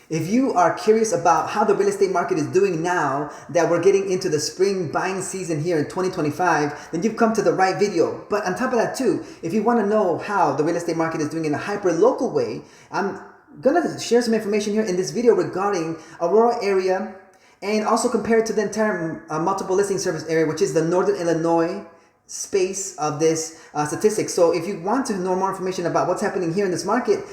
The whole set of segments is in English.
If you are curious about how the real estate market is doing now that we're getting into the spring buying season here in 2025, then you've come to the right video. But on top of that too, if you want to know how the real estate market is doing in a hyper local way, I'm gonna share some information here in this video regarding Aurora area and also compare it to the entire multiple listing service area, which is the Northern Illinois space of this statistic. So if you want to know more information about what's happening here in this market,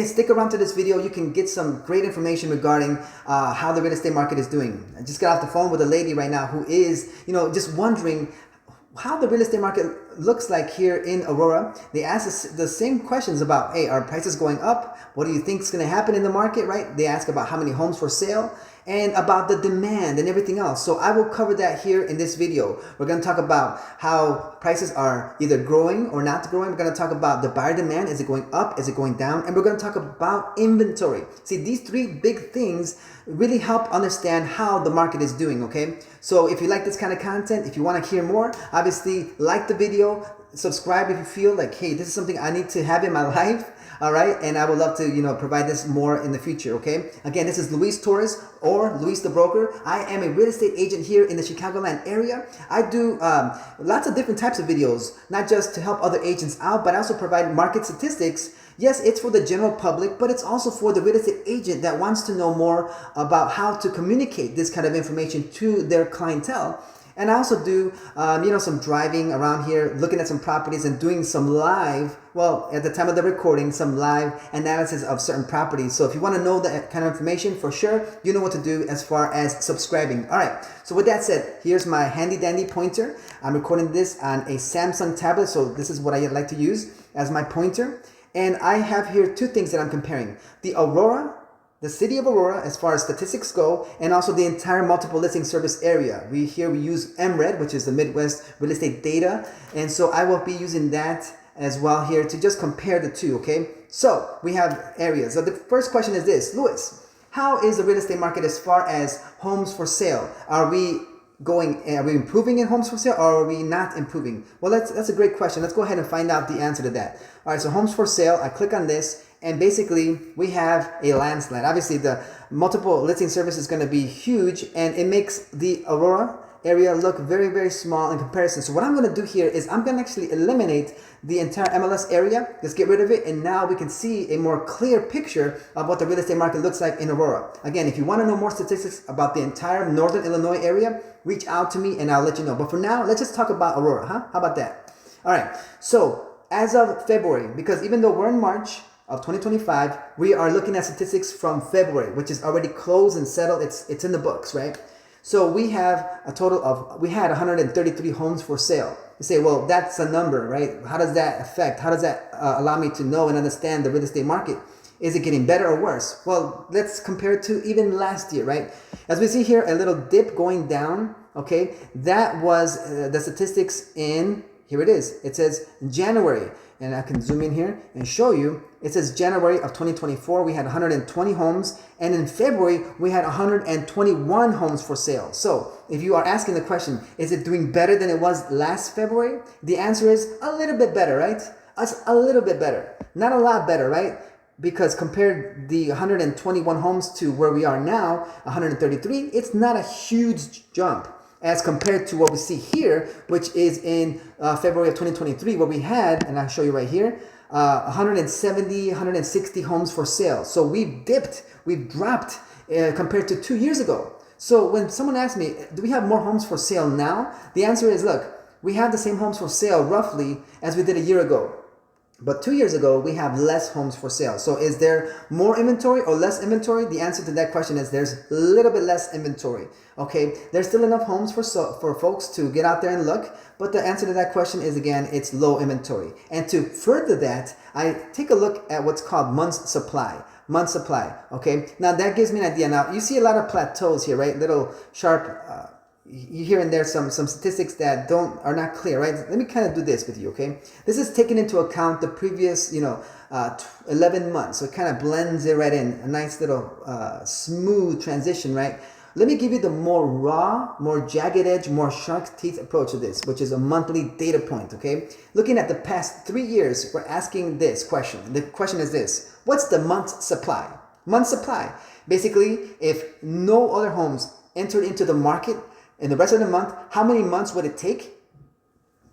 stick around to this video. You can get some great information regarding how the real estate market is doing. I just got off the phone with a lady right now who is, just wondering how the real estate market looks like here in Aurora. They ask us the same questions about, hey, are prices going up? What do you think is going to happen in the market, right? They ask about how many homes for sale and about the demand and everything else. So I will cover that here in this video. We're going to talk about how prices are either growing or not growing. We're going to talk about the buyer demand. Is it going up? Is it going down? And we're going to talk about inventory. See, these three big things really help understand how the market is doing, okay? So if you like this kind of content, if you want to hear more, obviously like the video, subscribe if you feel like, hey, this is something I need to have in my life. All right, and I would love to, provide this more in the future, okay? Again, this is Luis Torres or Luis the Broker. I am a real estate agent here in the Chicagoland area. I do lots of different types of videos, not just to help other agents out, but I also provide market statistics. Yes, it's for the general public, but it's also for the real estate agent that wants to know more about how to communicate this kind of information to their clientele. And I also do, some driving around here, looking at some properties and doing some live, at the time of the recording, some live analysis of certain properties. So if you want to know that kind of information, for sure, you know what to do as far as subscribing. All right. So with that said, here's my handy dandy pointer. I'm recording this on a Samsung tablet. So this is what I like to use as my pointer. And I have here two things that I'm comparing. The Aurora, the city of Aurora, as far as statistics go, and also the entire multiple listing service area. We use MRED, which is the Midwest Real Estate Data. And so I will be using that as well here to just compare the two, okay? So we have areas. So the first question is this, Louis, how is the real estate market as far as homes for sale? Are we improving in homes for sale, or are we not improving? Well, that's a great question. Let's go ahead and find out the answer to that. All right, so homes for sale, I click on this, and basically we have a landslide. Obviously, the multiple listing service is going to be huge, and it makes the Aurora area look very, very small in comparison. So what I'm going to do here is I'm going to actually eliminate the entire MLS area. Let's get rid of it, and now we can see a more clear picture of what the real estate market looks like in Aurora. Again, if you want to know more statistics about the entire Northern Illinois area, reach out to me and I'll let you know. But for now, let's just talk about Aurora, huh? How about that? All right, so as of February, because even though we're in March of 2025, we are looking at statistics from February, which is already closed and settled. It's in the books, right? So we have we had 133 homes for sale. You say, well, that's a number, right? How does that affect? How does that allow me to know and understand the real estate market? Is it getting better or worse? Well, let's compare it to even last year, right? As we see here, a little dip going down, okay? That was the statistics in, here it is. It says January, and I can zoom in here and show you. It says January of 2024, we had 120 homes, and in February, we had 121 homes for sale. So if you are asking the question, is it doing better than it was last February? The answer is a little bit better, right? It's a little bit better. Not a lot better, right? Because compared the 121 homes to where we are now, 133, it's not a huge jump as compared to what we see here, which is in February of 2023, where we had, and I'll show you right here, 170, 160 homes for sale. So we've dropped compared to 2 years ago. So when someone asks me, do we have more homes for sale now? The answer is, look, we have the same homes for sale roughly as we did a year ago. But 2 years ago, we have less homes for sale. So is there more inventory or less inventory? The answer to that question is there's a little bit less inventory. Okay, there's still enough homes for folks to get out there and look. But the answer to that question is, again, it's low inventory. And to further that, I take a look at what's called months supply. Month supply, okay? Now that gives me an idea. Now you see a lot of plateaus here, right? Little sharp here and there some statistics that are not clear, right? Let me kind of do this with you, okay? This is taking into account the previous, 11 months. So it kind of blends it right in, a nice little smooth transition, right? Let me give you the more raw, more jagged edge, more shark teeth approach to this, which is a monthly data point, okay? Looking at the past 3 years, we're asking this question. The question is this: what's the month supply? Month supply. Basically, if no other homes entered into the market in the rest of the month, how many months would it take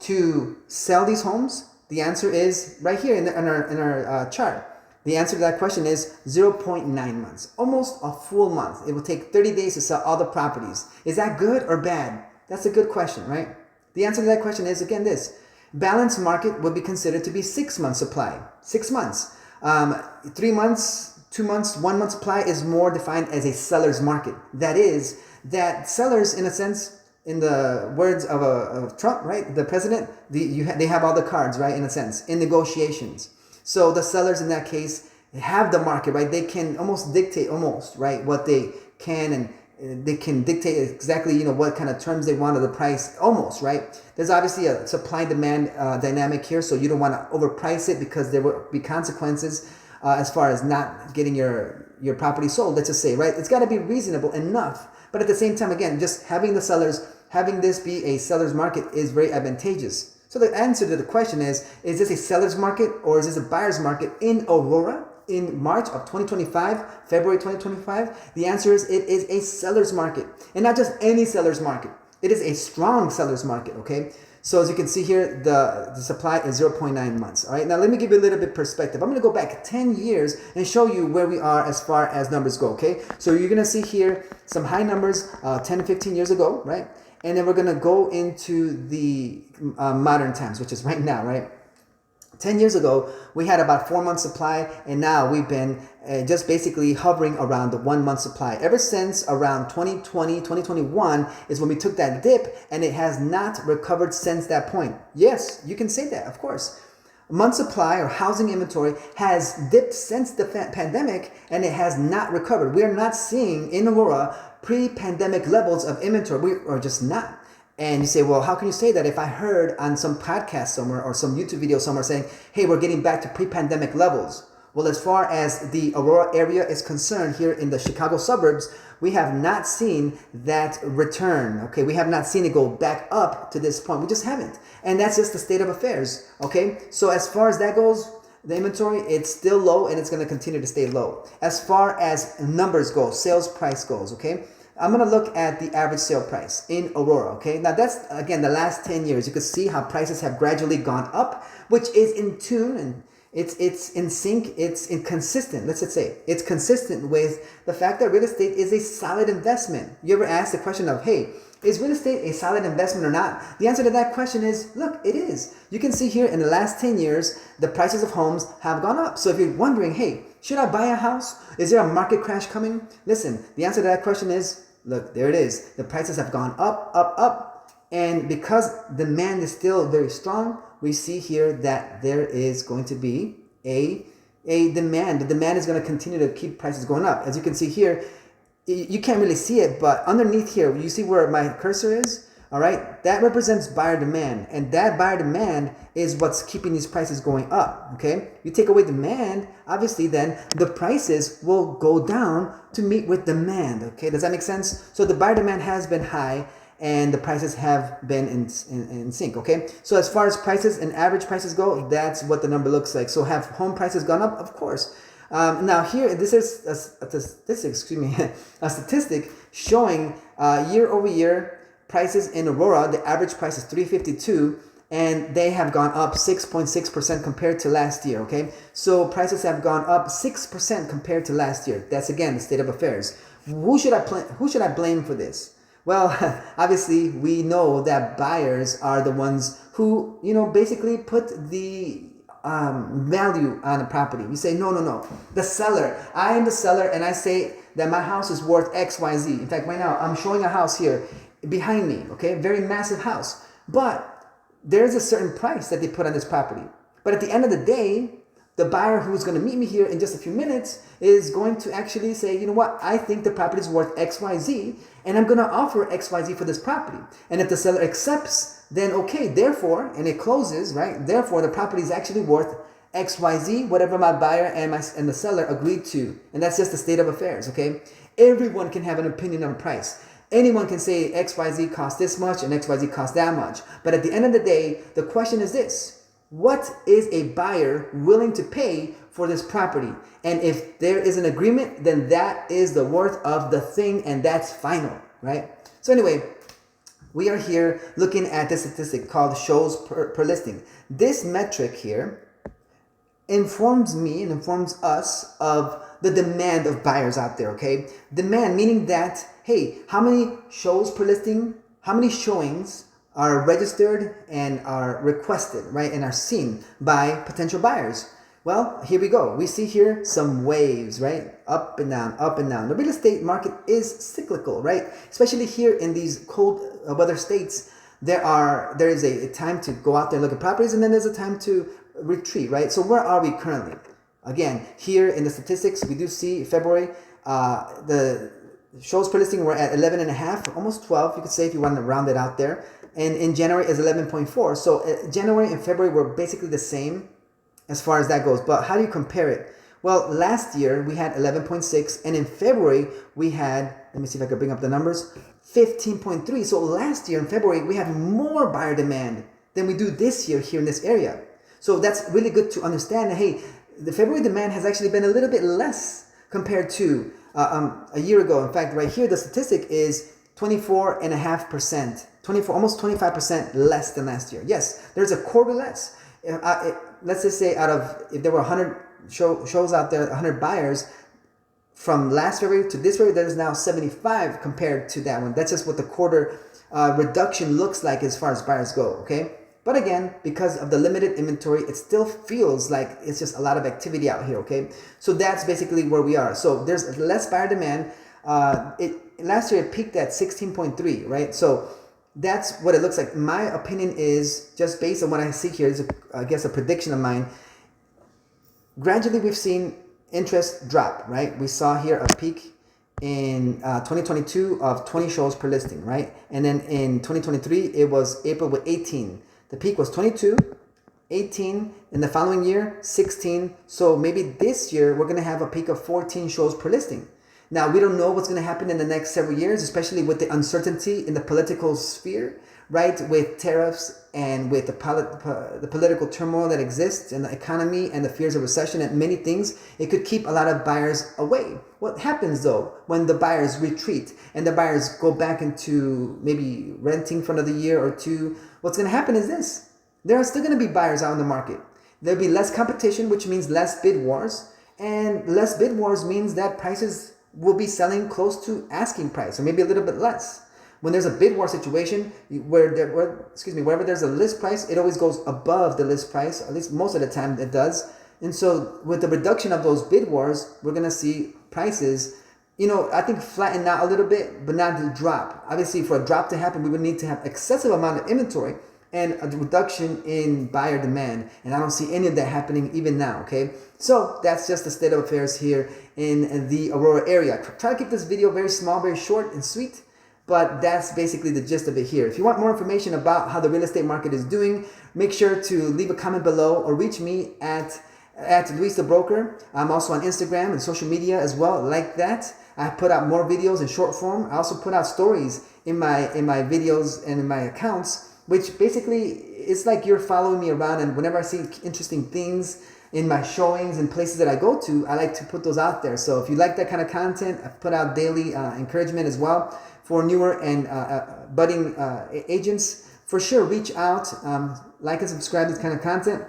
to sell these homes? The answer is right here in our chart. The answer to that question is 0.9 months, almost a full month. It will take 30 days to sell all the properties. Is that good or bad? That's a good question, right? The answer to that question is, again, this. Balanced market would be considered to be 6 months supply. 6 months. 3 months, 2 months, 1 month supply is more defined as a seller's market. That is, that sellers, in a sense, in the words of Trump, right, the president, they have all the cards, right, in a sense, in negotiations. So the sellers in that case have the market, right? They can almost dictate, right, what they can, and they can dictate exactly, what kind of terms they want of the price, almost, right? There's obviously a supply-demand dynamic here, so you don't want to overprice it because there will be consequences as far as not getting your property sold, let's just say, right? It's got to be reasonable enough. But at the same time, again, just having this be a seller's market is very advantageous. So the answer to the question is this a seller's market or is this a buyer's market in Aurora in March of 2025, February 2025? The answer is it is a seller's market. And not just any seller's market. It is a strong seller's market, okay? So as you can see here, the supply is 0.9 months. All right, now let me give you a little bit perspective. I'm going to go back 10 years and show you where we are as far as numbers go, okay? So you're going to see here some high numbers 10 to 15 years ago, right? And then we're going to go into the modern times, which is right now, right? 10 years ago, we had about 4 months supply, and now we've been just basically hovering around the 1 month supply. Ever since around 2020, 2021 is when we took that dip, and it has not recovered since that point. Yes, you can say that, of course. Month supply or housing inventory has dipped since the pandemic, and it has not recovered. We are not seeing in Aurora pre-pandemic levels of inventory. We are just not. And you say, well, how can you say that if I heard on some podcast somewhere or some YouTube video somewhere saying, hey, we're getting back to pre-pandemic levels? Well, as far as the Aurora area is concerned, here in the Chicago suburbs, we have not seen that return, okay? We have not seen it go back up to this point. We just haven't. And that's just the state of affairs, okay? So as far as that goes, the inventory, it's still low and it's going to continue to stay low. As far as numbers go, sales price goes, okay? I'm going to look at the average sale price in Aurora, okay? Now that's, again, the last 10 years. You can see how prices have gradually gone up, which is in tune and it's in sync, it's inconsistent, let's just say. It's consistent with the fact that real estate is a solid investment. You ever ask the question of, hey, is real estate a solid investment or not? The answer to that question is, look, it is. You can see here in the last 10 years, the prices of homes have gone up. So if you're wondering, hey, should I buy a house? Is there a market crash coming? Listen, the answer to that question is, look, there it is. The prices have gone up, up, up. And because demand is still very strong, we see here that there is going to be a demand. The demand is going to continue to keep prices going up. As you can see here, you can't really see it, but underneath here, you see where my cursor is? All right, that represents buyer demand, and that buyer demand is what's keeping these prices going up, okay? You take away demand, obviously then the prices will go down to meet with demand, okay? Does that make sense? So the buyer demand has been high, and the prices have been in sync, okay? So as far as prices and average prices go, that's what the number looks like. So have home prices gone up? Of course. Now here, this is a statistic showing year over year prices in Aurora. The average price is $352, and they have gone up 6.6% compared to last year, okay? So prices have gone up 6% compared to last year. That's, again, the state of affairs. Who should I blame for this? Well, obviously, we know that buyers are the ones who, basically put the value on a property. You say, no. The seller. I am the seller, and I say that my house is worth X, Y, Z. In fact, right now, I'm showing a house here behind me, okay? Very massive house. But there's a certain price that they put on this property. But at the end of the day, the buyer who's going to meet me here in just a few minutes is going to actually say, you know what, I think the property is worth X, Y, Z, and I'm going to offer X, Y, Z for this property. And if the seller accepts, then okay, therefore, and it closes, right? Therefore, the property is actually worth X, Y, Z, whatever my buyer and the seller agreed to. And that's just the state of affairs, okay? Everyone can have an opinion on price. Anyone can say X, Y, Z costs this much and X, Y, Z costs that much. But at the end of the day, the question is this. what is a buyer willing to pay for this property? And if there is an agreement, then that is the worth of the thing, and that's final, right? So anyway, we are here looking at this statistic called shows per listing. This metric here informs me and informs us of the demand of buyers out there, okay? Demand meaning that, hey, how many shows per listing, how many showings are registered and are requested, right? And are seen by potential buyers. Well, here we go. We see here some waves, right? Up and down, up and down. The real estate market is cyclical, right? Especially here in these cold weather states, there is a time to go out there and look at properties, and then there's a time to retreat, right? So where are we currently? Again, here in the statistics, we do see February, the shows per listing were at 11 and a half, almost 12, you could say if you want to round it out there. And in January is 11.4. So January and February were basically the same as far as that goes. But how do you compare it? Well, last year we had 11.6, and in February we had, let me see if I can bring up the numbers, 15.3. So last year in February we had more buyer demand than we do this year here in this area. So that's really good to understand that, hey, the February demand has actually been a little bit less compared to a year ago. In fact, right here the statistic is 24.5%, almost 25% less than last year. Yes, there's a quarter less. Let's just say if there were 100 shows out there, 100 buyers, from last February to this February, there's now 75 compared to that one. That's just what the quarter reduction looks like as far as buyers go, okay? But again, because of the limited inventory, it still feels like it's just a lot of activity out here, okay? So that's basically where we are. So there's less buyer demand. Last year it peaked at 16.3, right? So that's what it looks like. My opinion is, just based on what I see here, is I guess a prediction of mine. Gradually we've seen interest drop, right? We saw here a peak in 2022 of 20 shows per listing, right? And then in 2023 it was April with 18. The peak was 22, 18, in the following year 16. So maybe this year we're gonna have a peak of 14 shows per listing. Now, we don't know what's going to happen in the next several years, especially with the uncertainty in the political sphere, right? With tariffs and with the political turmoil that exists in the economy and the fears of recession and many things. It could keep a lot of buyers away. What happens, though, when the buyers retreat and the buyers go back into maybe renting for another year or two? What's going to happen is this. There are still going to be buyers out in the market. There'll be less competition, which means less bid wars. And less bid wars means that prices will be selling close to asking price, or maybe a little bit less. When there's a bid war situation, wherever there's a list price, it always goes above the list price, at least most of the time it does. And so with the reduction of those bid wars, we're going to see prices, I think flatten out a little bit, but not to drop. Obviously, for a drop to happen, we would need to have excessive amount of inventory and a reduction in buyer demand. And I don't see any of that happening even now, okay? So that's just the state of affairs here in the Aurora area. Try to keep this video very small, very short and sweet, but that's basically the gist of it here. If you want more information about how the real estate market is doing, make sure to leave a comment below or reach me at Luis the Broker. I'm also on Instagram and social media as well, like that. I put out more videos in short form. I also put out stories in my videos and in my accounts, which basically it's like you're following me around, and whenever I see interesting things in my showings and places that I go to, I like to put those out there. So if you like that kind of content, I put out daily encouragement as well for newer and budding agents. For sure, reach out, like and subscribe to this kind of content,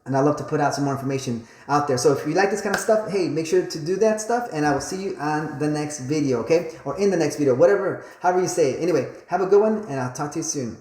and I love to put out some more information out there. So if you like this kind of stuff, hey, make sure to do that stuff, and I will see you on the next video, okay? Or in the next video, however you say it. Anyway, have a good one, and I'll talk to you soon.